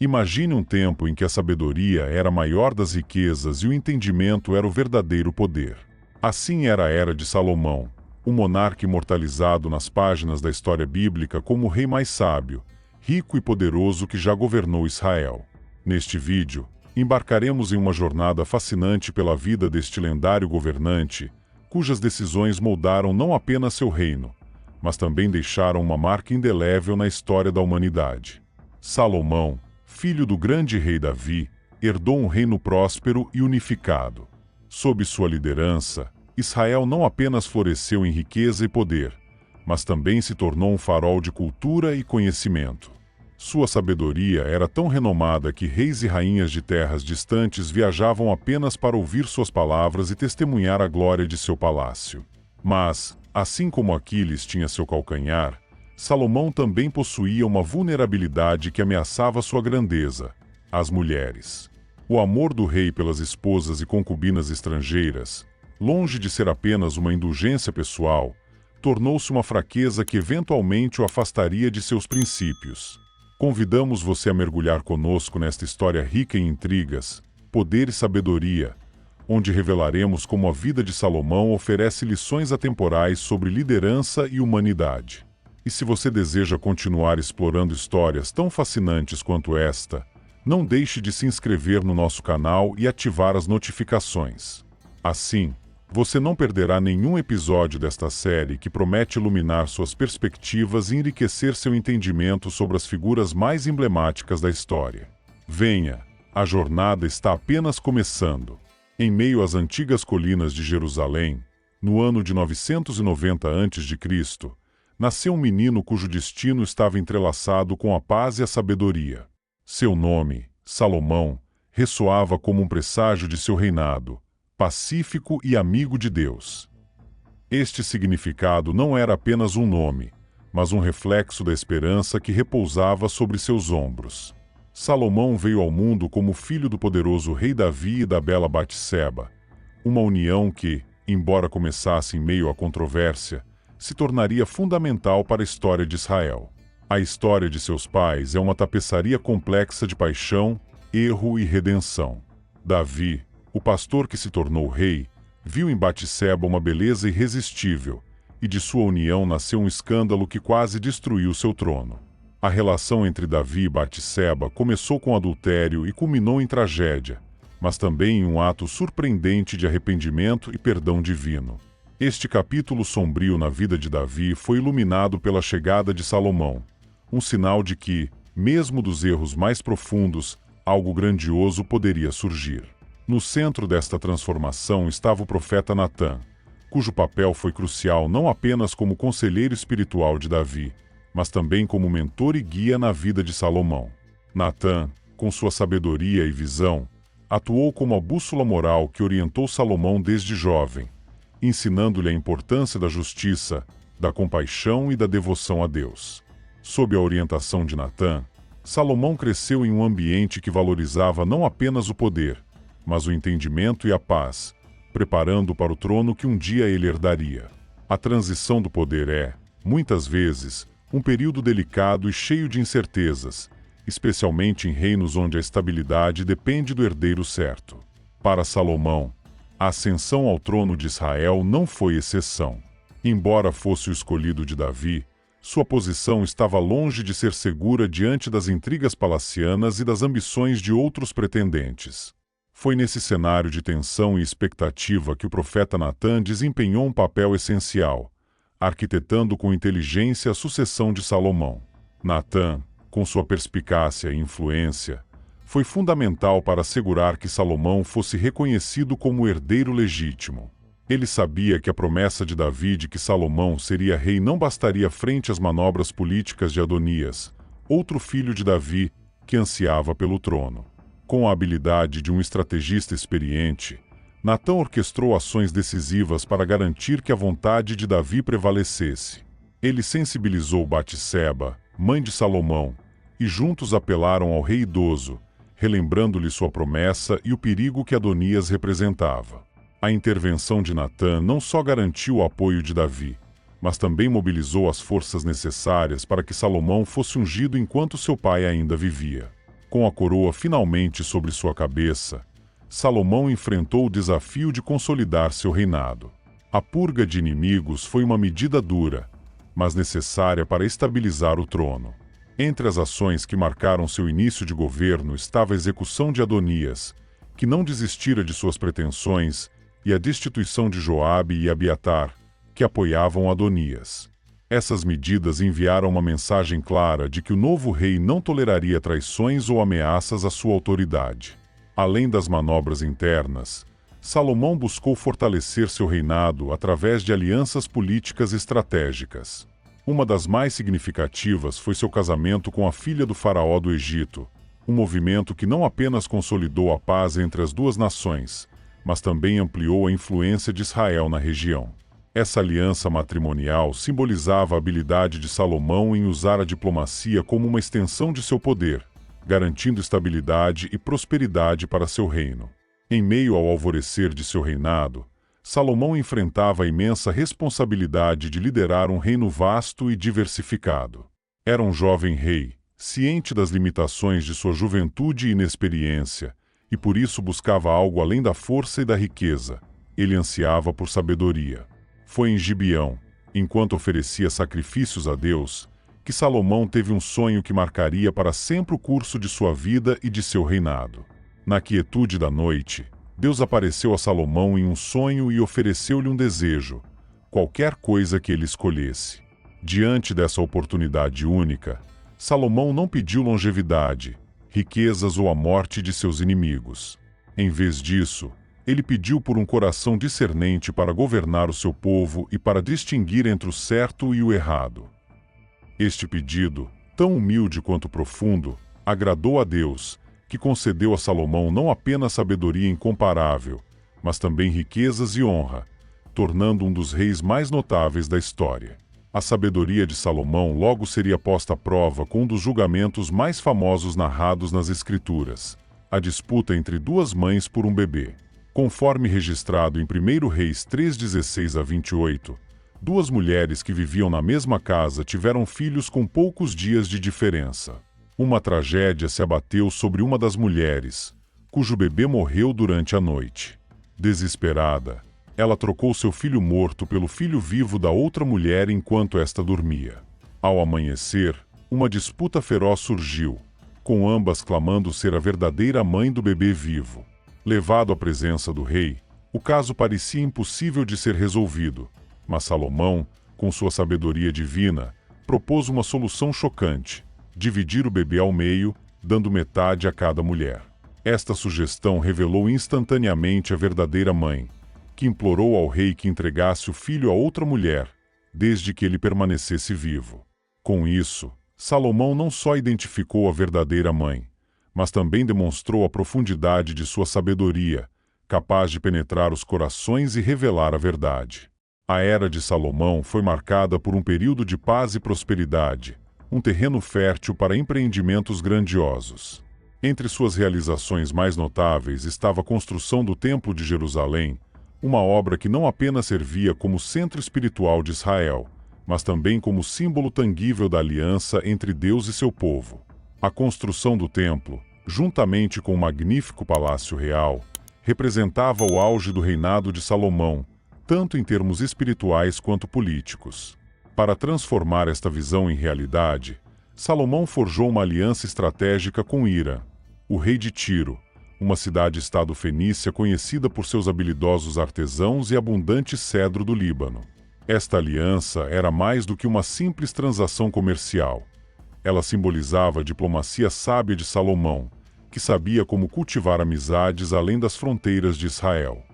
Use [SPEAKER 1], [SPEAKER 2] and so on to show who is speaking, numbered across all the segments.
[SPEAKER 1] Imagine um tempo em que a sabedoria era a maior das riquezas e o entendimento era o verdadeiro poder. Assim era a era de Salomão, o monarca imortalizado nas páginas da história bíblica como o rei mais sábio, rico e poderoso que já governou Israel. Neste vídeo, embarcaremos em uma jornada fascinante pela vida deste lendário governante, cujas decisões moldaram não apenas seu reino, mas também deixaram uma marca indelével na história da humanidade. Salomão, filho do grande rei Davi, herdou um reino próspero e unificado. Sob sua liderança, Israel não apenas floresceu em riqueza e poder, mas também se tornou um farol de cultura e conhecimento. Sua sabedoria era tão renomada que reis e rainhas de terras distantes viajavam apenas para ouvir suas palavras e testemunhar a glória de seu palácio. Mas, assim como Aquiles tinha seu calcanhar, Salomão também possuía uma vulnerabilidade que ameaçava sua grandeza: as mulheres. O amor do rei pelas esposas e concubinas estrangeiras, longe de ser apenas uma indulgência pessoal, tornou-se uma fraqueza que eventualmente o afastaria de seus princípios. Convidamos você a mergulhar conosco nesta história rica em intrigas, poder e sabedoria, onde revelaremos como a vida de Salomão oferece lições atemporais sobre liderança e humanidade. E se você deseja continuar explorando histórias tão fascinantes quanto esta, não deixe de se inscrever no nosso canal e ativar as notificações. Assim, você não perderá nenhum episódio desta série que promete iluminar suas perspectivas e enriquecer seu entendimento sobre as figuras mais emblemáticas da história. Venha, a jornada está apenas começando. Em meio às antigas colinas de Jerusalém, no ano de 990 a.C., nasceu um menino cujo destino estava entrelaçado com a paz e a sabedoria. Seu nome, Salomão, ressoava como um presságio de seu reinado, pacífico e amigo de Deus. Este significado não era apenas um nome, mas um reflexo da esperança que repousava sobre seus ombros. Salomão veio ao mundo como filho do poderoso rei Davi e da bela Batseba, uma união que, embora começasse em meio à controvérsia, se tornaria fundamental para a história de Israel. A história de seus pais é uma tapeçaria complexa de paixão, erro e redenção. Davi, o pastor que se tornou rei, viu em Batseba uma beleza irresistível, e de sua união nasceu um escândalo que quase destruiu seu trono. A relação entre Davi e Batseba começou com adultério e culminou em tragédia, mas também em um ato surpreendente de arrependimento e perdão divino. Este capítulo sombrio na vida de Davi foi iluminado pela chegada de Salomão, um sinal de que, mesmo dos erros mais profundos, algo grandioso poderia surgir. No centro desta transformação estava o profeta Natã, cujo papel foi crucial não apenas como conselheiro espiritual de Davi, mas também como mentor e guia na vida de Salomão. Natã, com sua sabedoria e visão, atuou como a bússola moral que orientou Salomão desde jovem, ensinando-lhe a importância da justiça, da compaixão e da devoção a Deus. Sob a orientação de Natã, Salomão cresceu em um ambiente que valorizava não apenas o poder, mas o entendimento e a paz, preparando-o para o trono que um dia ele herdaria. A transição do poder é, muitas vezes, um período delicado e cheio de incertezas, especialmente em reinos onde a estabilidade depende do herdeiro certo. Para Salomão, a ascensão ao trono de Israel não foi exceção. Embora fosse o escolhido de Davi, sua posição estava longe de ser segura diante das intrigas palacianas e das ambições de outros pretendentes. Foi nesse cenário de tensão e expectativa que o profeta Natã desempenhou um papel essencial, arquitetando com inteligência a sucessão de Salomão. Natã, com sua perspicácia e influência, foi fundamental para assegurar que Salomão fosse reconhecido como herdeiro legítimo. Ele sabia que a promessa de Davi de que Salomão seria rei não bastaria frente às manobras políticas de Adonias, outro filho de Davi, que ansiava pelo trono. Com a habilidade de um estrategista experiente, Natã orquestrou ações decisivas para garantir que a vontade de Davi prevalecesse. Ele sensibilizou Batseba, mãe de Salomão, e juntos apelaram ao rei idoso, relembrando-lhe sua promessa e o perigo que Adonias representava. A intervenção de Natã não só garantiu o apoio de Davi, mas também mobilizou as forças necessárias para que Salomão fosse ungido enquanto seu pai ainda vivia. Com a coroa finalmente sobre sua cabeça, Salomão enfrentou o desafio de consolidar seu reinado. A purga de inimigos foi uma medida dura, mas necessária para estabilizar o trono. Entre as ações que marcaram seu início de governo estava a execução de Adonias, que não desistira de suas pretensões, e a destituição de Joabe e Abiatar, que apoiavam Adonias. Essas medidas enviaram uma mensagem clara de que o novo rei não toleraria traições ou ameaças à sua autoridade. Além das manobras internas, Salomão buscou fortalecer seu reinado através de alianças políticas estratégicas. Uma das mais significativas foi seu casamento com a filha do faraó do Egito, um movimento que não apenas consolidou a paz entre as duas nações, mas também ampliou a influência de Israel na região. Essa aliança matrimonial simbolizava a habilidade de Salomão em usar a diplomacia como uma extensão de seu poder, garantindo estabilidade e prosperidade para seu reino. Em meio ao alvorecer de seu reinado, Salomão enfrentava a imensa responsabilidade de liderar um reino vasto e diversificado. Era um jovem rei, ciente das limitações de sua juventude e inexperiência, e por isso buscava algo além da força e da riqueza. Ele ansiava por sabedoria. Foi em Gibeão, enquanto oferecia sacrifícios a Deus, que Salomão teve um sonho que marcaria para sempre o curso de sua vida e de seu reinado. Na quietude da noite, Deus apareceu a Salomão em um sonho e ofereceu-lhe um desejo, qualquer coisa que ele escolhesse. Diante dessa oportunidade única, Salomão não pediu longevidade, riquezas ou a morte de seus inimigos. Em vez disso, ele pediu por um coração discernente para governar o seu povo e para distinguir entre o certo e o errado. Este pedido, tão humilde quanto profundo, agradou a Deus, que concedeu a Salomão não apenas sabedoria incomparável, mas também riquezas e honra, tornando um dos reis mais notáveis da história. A sabedoria de Salomão logo seria posta à prova com um dos julgamentos mais famosos narrados nas Escrituras, a disputa entre duas mães por um bebê. Conforme registrado em 1 Reis 3:16-28, duas mulheres que viviam na mesma casa tiveram filhos com poucos dias de diferença. Uma tragédia se abateu sobre uma das mulheres, cujo bebê morreu durante a noite. Desesperada, ela trocou seu filho morto pelo filho vivo da outra mulher enquanto esta dormia. Ao amanhecer, uma disputa feroz surgiu, com ambas clamando ser a verdadeira mãe do bebê vivo. Levado à presença do rei, o caso parecia impossível de ser resolvido, mas Salomão, com sua sabedoria divina, propôs uma solução chocante: dividir o bebê ao meio, dando metade a cada mulher. Esta sugestão revelou instantaneamente a verdadeira mãe, que implorou ao rei que entregasse o filho a outra mulher, desde que ele permanecesse vivo. Com isso, Salomão não só identificou a verdadeira mãe, mas também demonstrou a profundidade de sua sabedoria, capaz de penetrar os corações e revelar a verdade. A era de Salomão foi marcada por um período de paz e prosperidade, um terreno fértil para empreendimentos grandiosos. Entre suas realizações mais notáveis estava a construção do Templo de Jerusalém, uma obra que não apenas servia como centro espiritual de Israel, mas também como símbolo tangível da aliança entre Deus e seu povo. A construção do templo, juntamente com o magnífico palácio real, representava o auge do reinado de Salomão, tanto em termos espirituais quanto políticos. Para transformar esta visão em realidade, Salomão forjou uma aliança estratégica com Hira, o rei de Tiro, uma cidade-estado fenícia conhecida por seus habilidosos artesãos e abundante cedro do Líbano. Esta aliança era mais do que uma simples transação comercial. Ela simbolizava a diplomacia sábia de Salomão, que sabia como cultivar amizades além das fronteiras de Israel.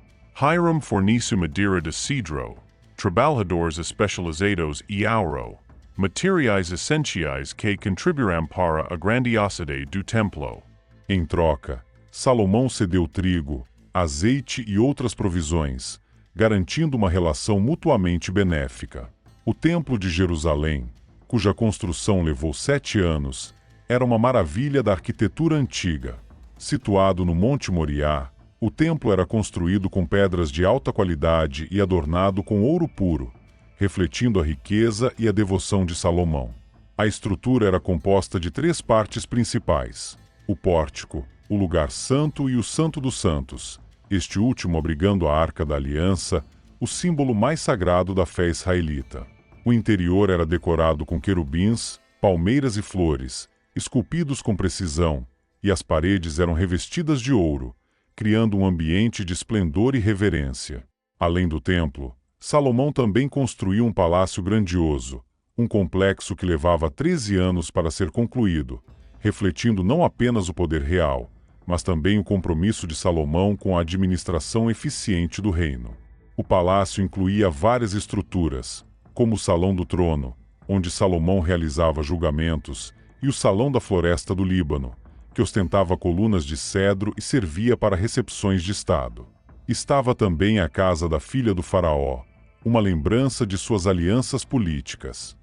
[SPEAKER 2] Hiram fornece madeira de cedro, trabalhadores especializados e ouro, materiais essenciais que contribuirão para a grandiosidade do templo.
[SPEAKER 1] Em troca, Salomão cedeu trigo, azeite e outras provisões, garantindo uma relação mutuamente benéfica. O Templo de Jerusalém, cuja construção levou 7 anos, era uma maravilha da arquitetura antiga. Situado no Monte Moriá, o templo era construído com pedras de alta qualidade e adornado com ouro puro, refletindo a riqueza e a devoção de Salomão. A estrutura era composta de 3 partes principais: o pórtico, o lugar santo e o santo dos santos, este último abrigando a Arca da Aliança, o símbolo mais sagrado da fé israelita. O interior era decorado com querubins, palmeiras e flores, esculpidos com precisão, e as paredes eram revestidas de ouro, criando um ambiente de esplendor e reverência. Além do templo, Salomão também construiu um palácio grandioso, um complexo que levava 13 anos para ser concluído, refletindo não apenas o poder real, mas também o compromisso de Salomão com a administração eficiente do reino. O palácio incluía várias estruturas, como o Salão do Trono, onde Salomão realizava julgamentos, e o Salão da Floresta do Líbano, que ostentava colunas de cedro e servia para recepções de Estado. Estava também a casa da filha do faraó, uma lembrança de suas alianças políticas.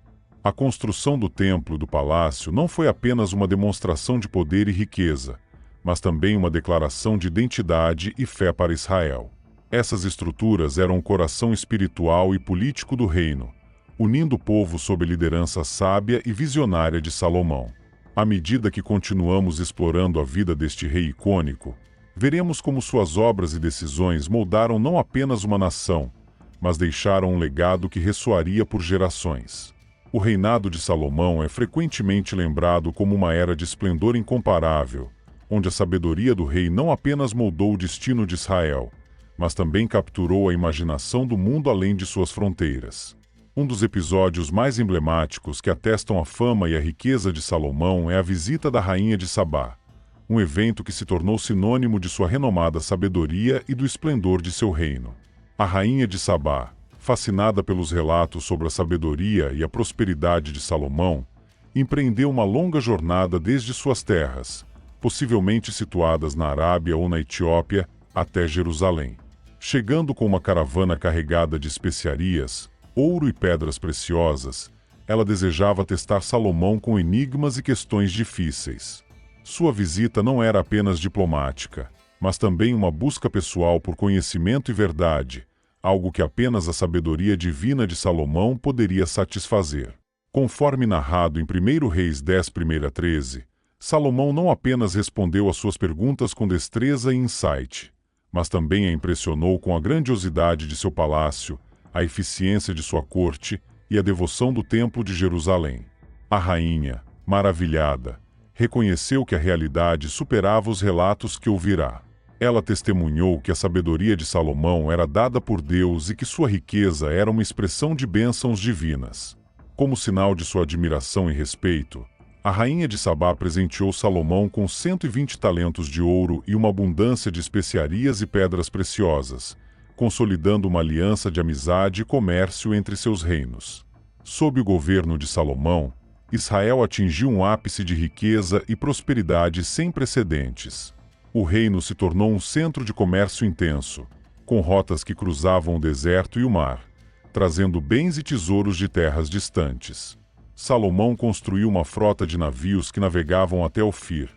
[SPEAKER 1] A construção do templo e do palácio não foi apenas uma demonstração de poder e riqueza, mas também uma declaração de identidade e fé para Israel. Essas estruturas eram o coração espiritual e político do reino, unindo o povo sob a liderança sábia e visionária de Salomão. À medida que continuamos explorando a vida deste rei icônico, veremos como suas obras e decisões moldaram não apenas uma nação, mas deixaram um legado que ressoaria por gerações. O reinado de Salomão é frequentemente lembrado como uma era de esplendor incomparável, onde a sabedoria do rei não apenas moldou o destino de Israel, mas também capturou a imaginação do mundo além de suas fronteiras. Um dos episódios mais emblemáticos que atestam a fama e a riqueza de Salomão é a visita da rainha de Sabá, um evento que se tornou sinônimo de sua renomada sabedoria e do esplendor de seu reino. A rainha de Sabá, fascinada pelos relatos sobre a sabedoria e a prosperidade de Salomão, empreendeu uma longa jornada desde suas terras, possivelmente situadas na Arábia ou na Etiópia, até Jerusalém. Chegando com uma caravana carregada de especiarias, ouro e pedras preciosas, ela desejava testar Salomão com enigmas e questões difíceis. Sua visita não era apenas diplomática, mas também uma busca pessoal por conhecimento e verdade, algo que apenas a sabedoria divina de Salomão poderia satisfazer. Conforme narrado em 1 Reis 10, 1-13, Salomão não apenas respondeu às suas perguntas com destreza e insight, mas também a impressionou com a grandiosidade de seu palácio, a eficiência de sua corte e a devoção do Templo de Jerusalém. A rainha, maravilhada, reconheceu que a realidade superava os relatos que ouvirá. Ela testemunhou que a sabedoria de Salomão era dada por Deus e que sua riqueza era uma expressão de bênçãos divinas. Como sinal de sua admiração e respeito, a rainha de Sabá presenteou Salomão com 120 talentos de ouro e uma abundância de especiarias e pedras preciosas, consolidando uma aliança de amizade e comércio entre seus reinos. Sob o governo de Salomão, Israel atingiu um ápice de riqueza e prosperidade sem precedentes. O reino se tornou um centro de comércio intenso, com rotas que cruzavam o deserto e o mar, trazendo bens e tesouros de terras distantes. Salomão construiu uma frota de navios que navegavam até Ofir,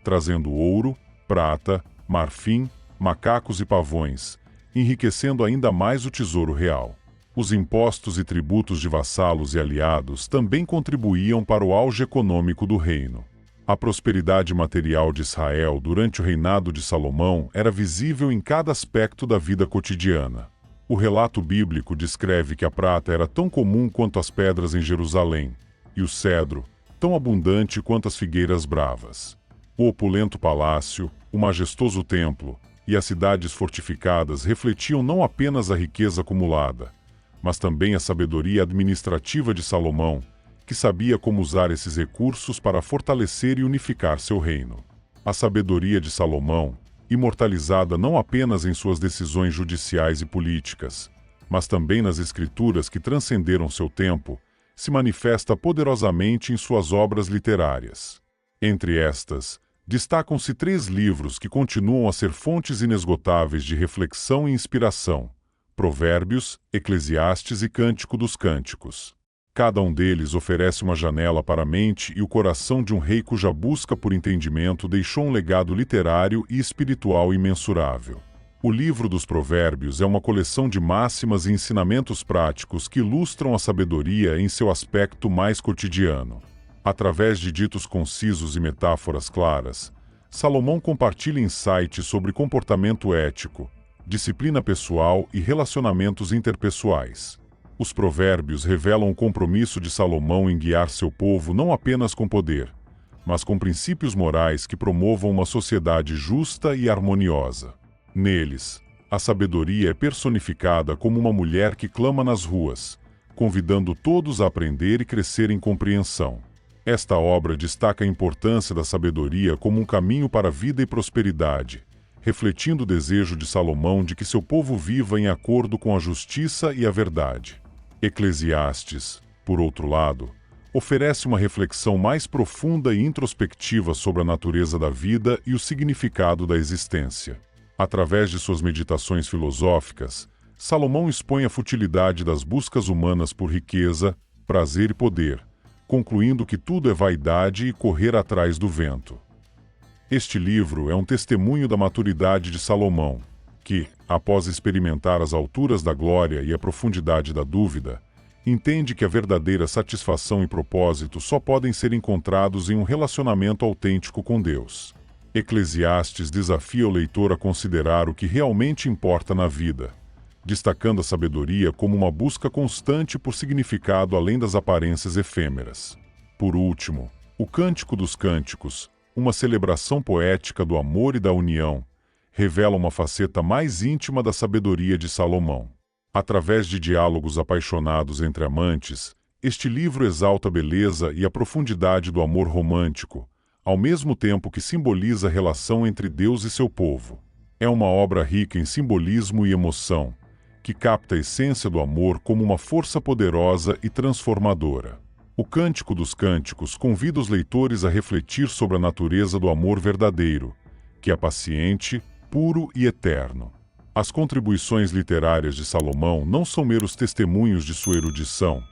[SPEAKER 1] trazendo ouro, prata, marfim, macacos e pavões, enriquecendo ainda mais o tesouro real. Os impostos e tributos de vassalos e aliados também contribuíam para o auge econômico do reino. A prosperidade material de Israel durante o reinado de Salomão era visível em cada aspecto da vida cotidiana. O relato bíblico descreve que a prata era tão comum quanto as pedras em Jerusalém, e o cedro, tão abundante quanto as figueiras bravas. O opulento palácio, o majestoso templo e as cidades fortificadas refletiam não apenas a riqueza acumulada, mas também a sabedoria administrativa de Salomão, que sabia como usar esses recursos para fortalecer e unificar seu reino. A sabedoria de Salomão, imortalizada não apenas em suas decisões judiciais e políticas, mas também nas escrituras que transcenderam seu tempo, se manifesta poderosamente em suas obras literárias. Entre estas, destacam-se 3 livros que continuam a ser fontes inesgotáveis de reflexão e inspiração: Provérbios, Eclesiastes e Cântico dos Cânticos. Cada um deles oferece uma janela para a mente e o coração de um rei cuja busca por entendimento deixou um legado literário e espiritual imensurável. O livro dos Provérbios é uma coleção de máximas e ensinamentos práticos que ilustram a sabedoria em seu aspecto mais cotidiano. Através de ditos concisos e metáforas claras, Salomão compartilha insights sobre comportamento ético, disciplina pessoal e relacionamentos interpessoais. Os provérbios revelam o compromisso de Salomão em guiar seu povo não apenas com poder, mas com princípios morais que promovam uma sociedade justa e harmoniosa. Neles, a sabedoria é personificada como uma mulher que clama nas ruas, convidando todos a aprender e crescer em compreensão. Esta obra destaca a importância da sabedoria como um caminho para a vida e prosperidade, refletindo o desejo de Salomão de que seu povo viva em acordo com a justiça e a verdade. Eclesiastes, por outro lado, oferece uma reflexão mais profunda e introspectiva sobre a natureza da vida e o significado da existência. Através de suas meditações filosóficas, Salomão expõe a futilidade das buscas humanas por riqueza, prazer e poder, concluindo que tudo é vaidade e correr atrás do vento. Este livro é um testemunho da maturidade de Salomão, que, após experimentar as alturas da glória e a profundidade da dúvida, entende que a verdadeira satisfação e propósito só podem ser encontrados em um relacionamento autêntico com Deus. Eclesiastes desafia o leitor a considerar o que realmente importa na vida, destacando a sabedoria como uma busca constante por significado além das aparências efêmeras. Por último, o Cântico dos Cânticos, uma celebração poética do amor e da união, revela uma faceta mais íntima da sabedoria de Salomão. Através de diálogos apaixonados entre amantes, este livro exalta a beleza e a profundidade do amor romântico, ao mesmo tempo que simboliza a relação entre Deus e seu povo. É uma obra rica em simbolismo e emoção, que capta a essência do amor como uma força poderosa e transformadora. O Cântico dos Cânticos convida os leitores a refletir sobre a natureza do amor verdadeiro, que é paciente, puro e eterno. As contribuições literárias de Salomão não são meros testemunhos de sua erudição,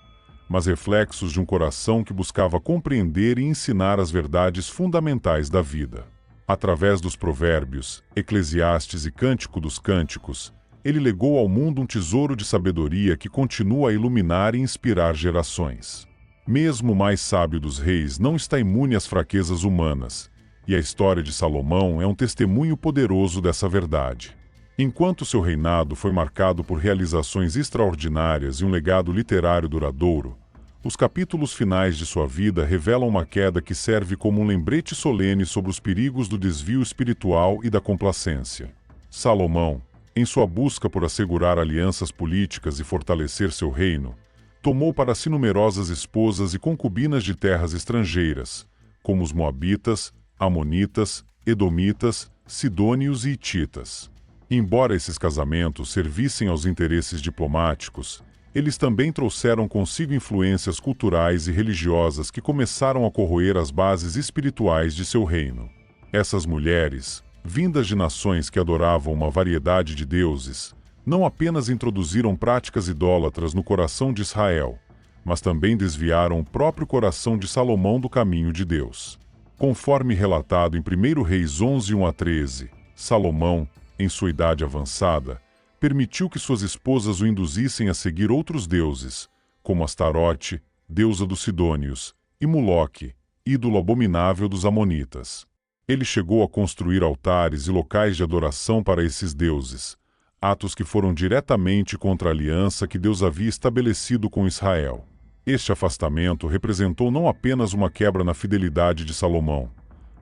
[SPEAKER 1] mas reflexos de um coração que buscava compreender e ensinar as verdades fundamentais da vida. Através dos Provérbios, Eclesiastes e Cântico dos Cânticos, ele legou ao mundo um tesouro de sabedoria que continua a iluminar e inspirar gerações. Mesmo o mais sábio dos reis não está imune às fraquezas humanas, e a história de Salomão é um testemunho poderoso dessa verdade. Enquanto seu reinado foi marcado por realizações extraordinárias e um legado literário duradouro, os capítulos finais de sua vida revelam uma queda que serve como um lembrete solene sobre os perigos do desvio espiritual e da complacência. Salomão, em sua busca por assegurar alianças políticas e fortalecer seu reino, tomou para si numerosas esposas e concubinas de terras estrangeiras, como os Moabitas, Amonitas, Edomitas, Sidônios e Hititas. Embora esses casamentos servissem aos interesses diplomáticos, eles também trouxeram consigo influências culturais e religiosas que começaram a corroer as bases espirituais de seu reino. Essas mulheres, vindas de nações que adoravam uma variedade de deuses, não apenas introduziram práticas idólatras no coração de Israel, mas também desviaram o próprio coração de Salomão do caminho de Deus. Conforme relatado em 1 Reis 11, 1-13, Salomão, em sua idade avançada, permitiu que suas esposas o induzissem a seguir outros deuses, como Astarote, deusa dos Sidônios, e Moloque, ídolo abominável dos Amonitas. Ele chegou a construir altares e locais de adoração para esses deuses, atos que foram diretamente contra a aliança que Deus havia estabelecido com Israel. Este afastamento representou não apenas uma quebra na fidelidade de Salomão,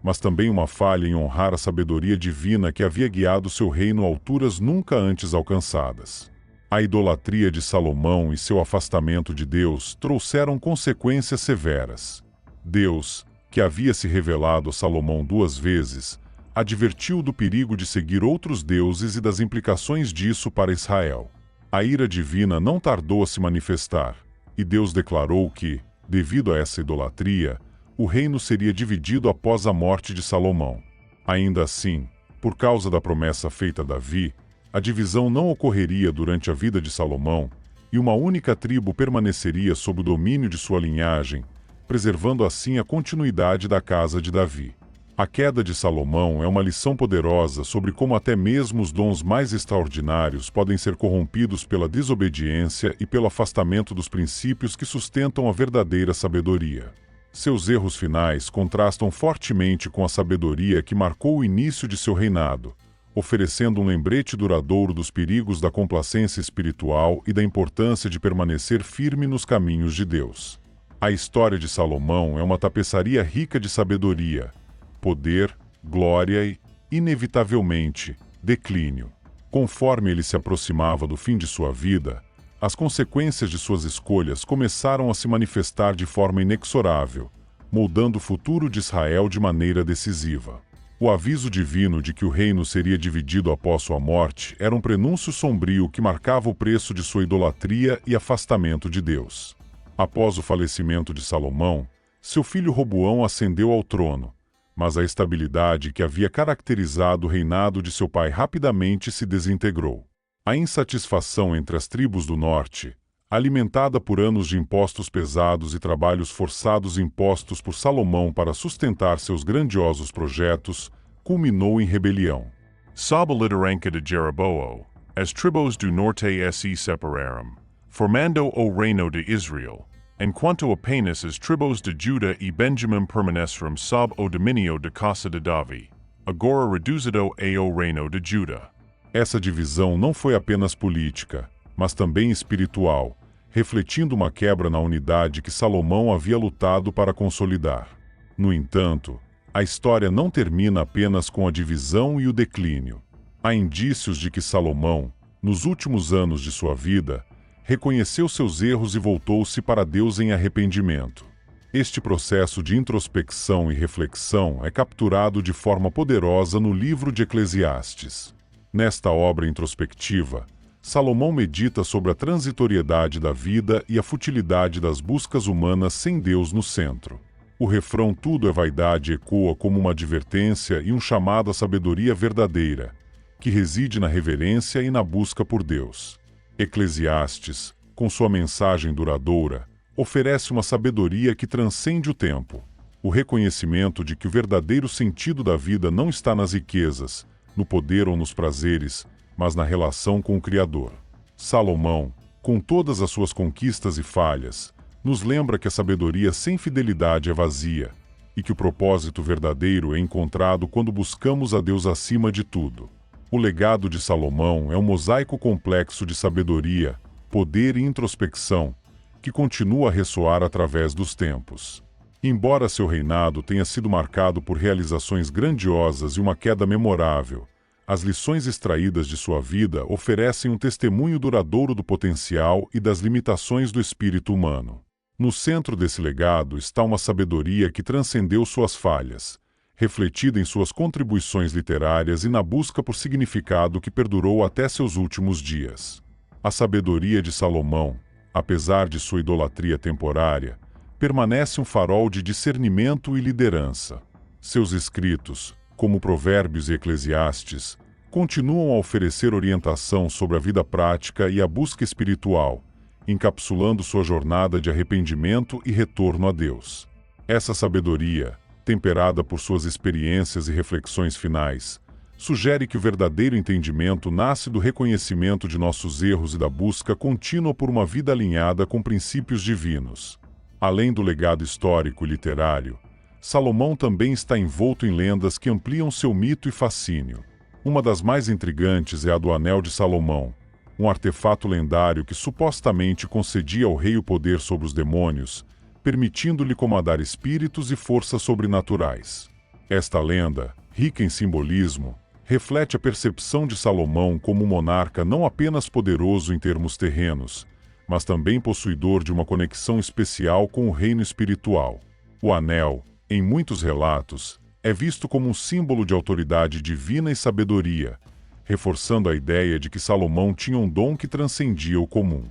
[SPEAKER 1] mas também uma falha em honrar a sabedoria divina que havia guiado seu reino a alturas nunca antes alcançadas. A idolatria de Salomão e seu afastamento de Deus trouxeram consequências severas. Deus, que havia se revelado a Salomão 2 vezes, advertiu do perigo de seguir outros deuses e das implicações disso para Israel. A ira divina não tardou a se manifestar, e Deus declarou que, devido a essa idolatria, o reino seria dividido após a morte de Salomão. Ainda assim, por causa da promessa feita a Davi, a divisão não ocorreria durante a vida de Salomão, e uma única tribo permaneceria sob o domínio de sua linhagem, preservando assim a continuidade da casa de Davi. A queda de Salomão é uma lição poderosa sobre como até mesmo os dons mais extraordinários podem ser corrompidos pela desobediência e pelo afastamento dos princípios que sustentam a verdadeira sabedoria. Seus erros finais contrastam fortemente com a sabedoria que marcou o início de seu reinado, oferecendo um lembrete duradouro dos perigos da complacência espiritual e da importância de permanecer firme nos caminhos de Deus. A história de Salomão é uma tapeçaria rica de sabedoria, poder, glória e, inevitavelmente, declínio. Conforme ele se aproximava do fim de sua vida, as consequências de suas escolhas começaram a se manifestar de forma inexorável, moldando o futuro de Israel de maneira decisiva. O aviso divino de que o reino seria dividido após sua morte era um prenúncio sombrio que marcava o preço de sua idolatria e afastamento de Deus. Após o falecimento de Salomão, seu filho Roboão ascendeu ao trono, mas a estabilidade que havia caracterizado o reinado de seu pai rapidamente se desintegrou. A insatisfação entre as tribos do norte, alimentada por anos de impostos pesados e trabalhos forçados impostos por Salomão para sustentar seus grandiosos projetos, culminou em rebelião.
[SPEAKER 2] Sob a liderança de Jeroboão, as tribos do norte se separaram, formando o reino de Israel, enquanto apenas as tribos de Juda e Benjamim permaneceram sob o domínio da casa de Davi, agora reduzido ao reino de Juda.
[SPEAKER 1] Essa divisão não foi apenas política, mas também espiritual, refletindo uma quebra na unidade que Salomão havia lutado para consolidar. No entanto, a história não termina apenas com a divisão e o declínio. Há indícios de que Salomão, nos últimos anos de sua vida, reconheceu seus erros e voltou-se para Deus em arrependimento. Este processo de introspecção e reflexão é capturado de forma poderosa no livro de Eclesiastes. Nesta obra introspectiva, Salomão medita sobre a transitoriedade da vida e a futilidade das buscas humanas sem Deus no centro. O refrão "Tudo é vaidade" ecoa como uma advertência e um chamado à sabedoria verdadeira, que reside na reverência e na busca por Deus. Eclesiastes, com sua mensagem duradoura, oferece uma sabedoria que transcende o tempo. O reconhecimento de que o verdadeiro sentido da vida não está nas riquezas, no poder ou nos prazeres, mas na relação com o Criador. Salomão, com todas as suas conquistas e falhas, nos lembra que a sabedoria sem fidelidade é vazia, e que o propósito verdadeiro é encontrado quando buscamos a Deus acima de tudo. O legado de Salomão é um mosaico complexo de sabedoria, poder e introspecção, que continua a ressoar através dos tempos. Embora seu reinado tenha sido marcado por realizações grandiosas e uma queda memorável, as lições extraídas de sua vida oferecem um testemunho duradouro do potencial e das limitações do espírito humano. No centro desse legado está uma sabedoria que transcendeu suas falhas, refletida em suas contribuições literárias e na busca por significado que perdurou até seus últimos dias. A sabedoria de Salomão, apesar de sua idolatria temporária, permanece um farol de discernimento e liderança. Seus escritos, como Provérbios e Eclesiastes, continuam a oferecer orientação sobre a vida prática e a busca espiritual, encapsulando sua jornada de arrependimento e retorno a Deus. Essa sabedoria, temperada por suas experiências e reflexões finais, sugere que o verdadeiro entendimento nasce do reconhecimento de nossos erros e da busca contínua por uma vida alinhada com princípios divinos. Além do legado histórico e literário, Salomão também está envolto em lendas que ampliam seu mito e fascínio. Uma das mais intrigantes é a do Anel de Salomão, um artefato lendário que supostamente concedia ao rei o poder sobre os demônios, permitindo-lhe comandar espíritos e forças sobrenaturais. Esta lenda, rica em simbolismo, reflete a percepção de Salomão como um monarca não apenas poderoso em termos terrenos, mas também possuidor de uma conexão especial com o reino espiritual. O anel, em muitos relatos, é visto como um símbolo de autoridade divina e sabedoria, reforçando a ideia de que Salomão tinha um dom que transcendia o comum.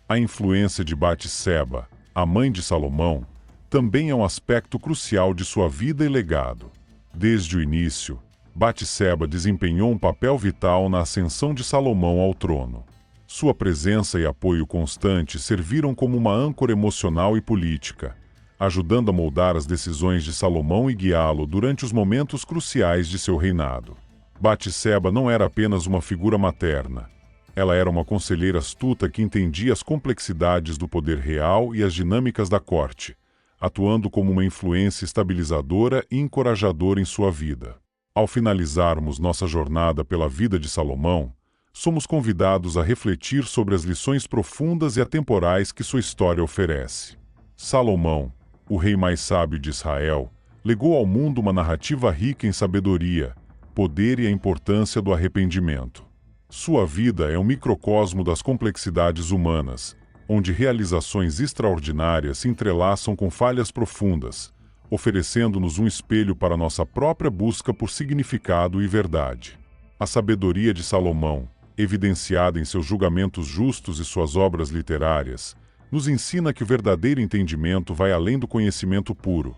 [SPEAKER 1] A influência de Batseba, a mãe de Salomão, também é um aspecto crucial de sua vida e legado. Desde o início, Batseba desempenhou um papel vital na ascensão de Salomão ao trono. Sua presença e apoio constante serviram como uma âncora emocional e política, ajudando a moldar as decisões de Salomão e guiá-lo durante os momentos cruciais de seu reinado. Batseba não era apenas uma figura materna. Ela era uma conselheira astuta que entendia as complexidades do poder real e as dinâmicas da corte, atuando como uma influência estabilizadora e encorajadora em sua vida. Ao finalizarmos nossa jornada pela vida de Salomão, somos convidados a refletir sobre as lições profundas e atemporais que sua história oferece. Salomão, o rei mais sábio de Israel, legou ao mundo uma narrativa rica em sabedoria, poder e a importância do arrependimento. Sua vida é um microcosmo das complexidades humanas, onde realizações extraordinárias se entrelaçam com falhas profundas, oferecendo-nos um espelho para nossa própria busca por significado e verdade. A sabedoria de Salomão, evidenciada em seus julgamentos justos e suas obras literárias, nos ensina que o verdadeiro entendimento vai além do conhecimento puro.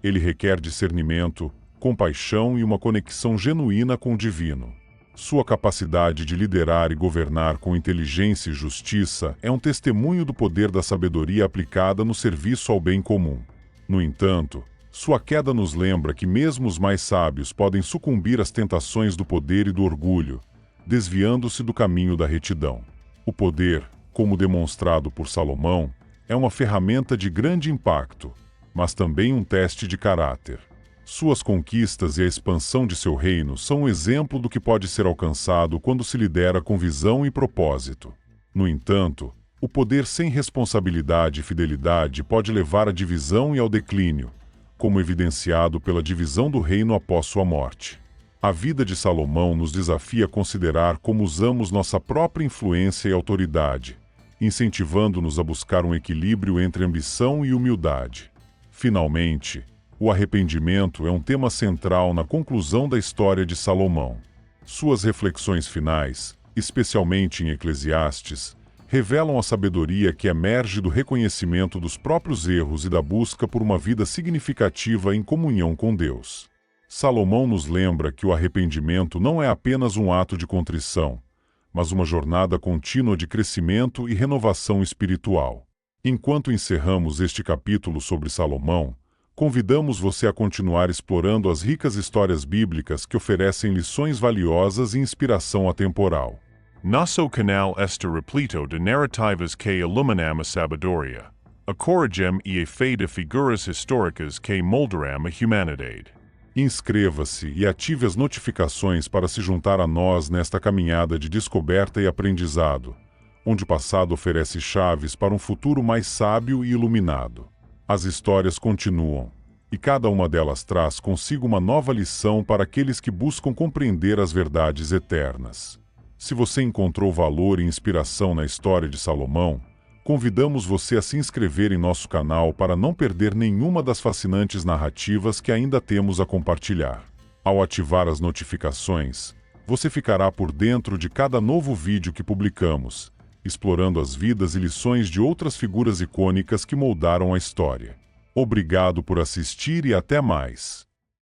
[SPEAKER 1] Ele requer discernimento, compaixão e uma conexão genuína com o divino. Sua capacidade de liderar e governar com inteligência e justiça é um testemunho do poder da sabedoria aplicada no serviço ao bem comum. No entanto, sua queda nos lembra que mesmo os mais sábios podem sucumbir às tentações do poder e do orgulho, desviando-se do caminho da retidão. O poder, como demonstrado por Salomão, é uma ferramenta de grande impacto, mas também um teste de caráter. Suas conquistas e a expansão de seu reino são um exemplo do que pode ser alcançado quando se lidera com visão e propósito. No entanto, o poder sem responsabilidade e fidelidade pode levar à divisão e ao declínio, como evidenciado pela divisão do reino após sua morte. A vida de Salomão nos desafia a considerar como usamos nossa própria influência e autoridade, incentivando-nos a buscar um equilíbrio entre ambição e humildade. Finalmente, o arrependimento é um tema central na conclusão da história de Salomão. Suas reflexões finais, especialmente em Eclesiastes, revelam a sabedoria que emerge do reconhecimento dos próprios erros e da busca por uma vida significativa em comunhão com Deus. Salomão nos lembra que o arrependimento não é apenas um ato de contrição, mas uma jornada contínua de crescimento e renovação espiritual. Enquanto encerramos este capítulo sobre Salomão, convidamos você a continuar explorando as ricas histórias bíblicas que oferecem lições valiosas e inspiração atemporal.
[SPEAKER 2] Nosso canal está repleto de narrativas que iluminam a sabedoria, encorajam e a fé de figuras históricas que moldarão a humanidade.
[SPEAKER 1] Inscreva-se e ative as notificações para se juntar a nós nesta caminhada de descoberta e aprendizado, onde o passado oferece chaves para um futuro mais sábio e iluminado. As histórias continuam, e cada uma delas traz consigo uma nova lição para aqueles que buscam compreender as verdades eternas. Se você encontrou valor e inspiração na história de Salomão, convidamos você a se inscrever em nosso canal para não perder nenhuma das fascinantes narrativas que ainda temos a compartilhar. Ao ativar as notificações, você ficará por dentro de cada novo vídeo que publicamos, explorando as vidas e lições de outras figuras icônicas que moldaram a história. Obrigado por assistir e até mais!